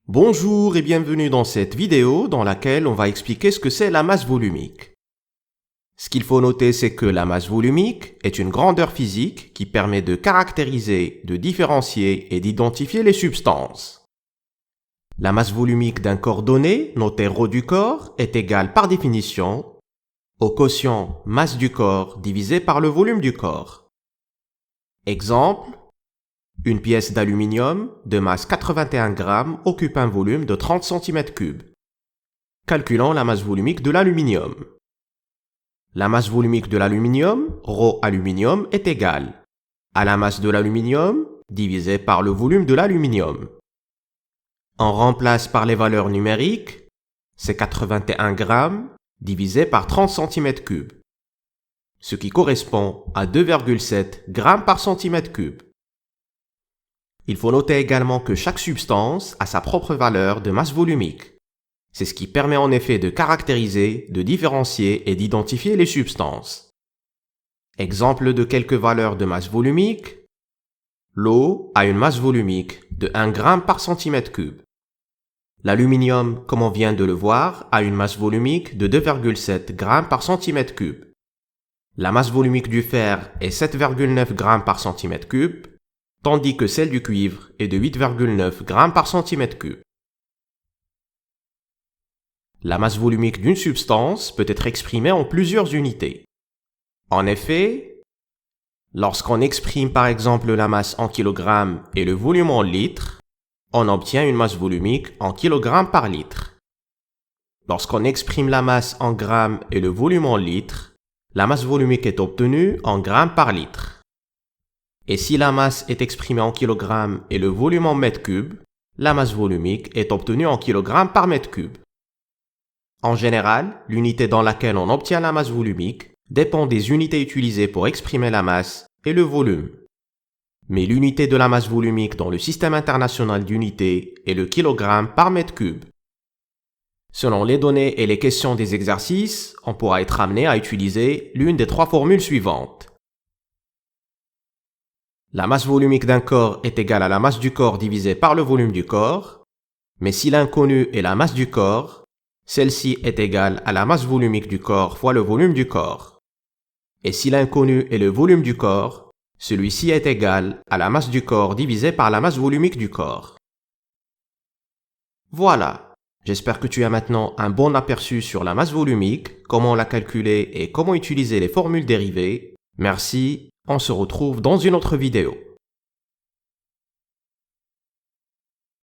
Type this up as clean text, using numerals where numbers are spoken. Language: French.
Bonjour et bienvenue dans cette vidéo dans laquelle on va expliquer ce que c'est la masse volumique. Ce qu'il faut noter, c'est que la masse volumique est une grandeur physique qui permet de caractériser, de différencier et d'identifier les substances. La masse volumique d'un corps donné, noté ρ du corps, est égale par définition au quotient masse du corps divisé par le volume du corps. Exemple, une pièce d'aluminium de masse 81 g occupe un volume de 30 cm3. Calculons la masse volumique de l'aluminium. La masse volumique de l'aluminium, ρ aluminium, est égale à la masse de l'aluminium divisé par le volume de l'aluminium. On remplace par les valeurs numériques, c'est 81 g divisé par 30 cm3, ce qui correspond à 2,7 g par cm3. Il faut noter également que chaque substance a sa propre valeur de masse volumique. C'est ce qui permet en effet de caractériser, de différencier et d'identifier les substances. Exemple de quelques valeurs de masse volumique. L'eau a une masse volumique de 1 g par cm3. L'aluminium, comme on vient de le voir, a une masse volumique de 2,7 g par cm3. La masse volumique du fer est 7,9 g par cm3, tandis que celle du cuivre est de 8,9 g par cm3. La masse volumique d'une substance peut être exprimée en plusieurs unités. En effet, lorsqu'on exprime par exemple la masse en kg et le volume en litres, on obtient une masse volumique en kg par litre. Lorsqu'on exprime la masse en grammes et le volume en litres, la masse volumique est obtenue en grammes par litre. Et si la masse est exprimée en kg et le volume en mètres cubes, la masse volumique est obtenue en kg par mètre cube. En général, l'unité dans laquelle on obtient la masse volumique dépend des unités utilisées pour exprimer la masse et le volume. Mais l'unité de la masse volumique dans le système international d'unités est le kg par mètre cube. Selon les données et les questions des exercices, on pourra être amené à utiliser l'une des trois formules suivantes. La masse volumique d'un corps est égale à la masse du corps divisée par le volume du corps, mais si l'inconnu est la masse du corps, celle-ci est égale à la masse volumique du corps fois le volume du corps. Et si l'inconnu est le volume du corps, celui-ci est égal à la masse du corps divisée par la masse volumique du corps. Voilà, j'espère que tu as maintenant un bon aperçu sur la masse volumique, comment la calculer et comment utiliser les formules dérivées. Merci, on se retrouve dans une autre vidéo.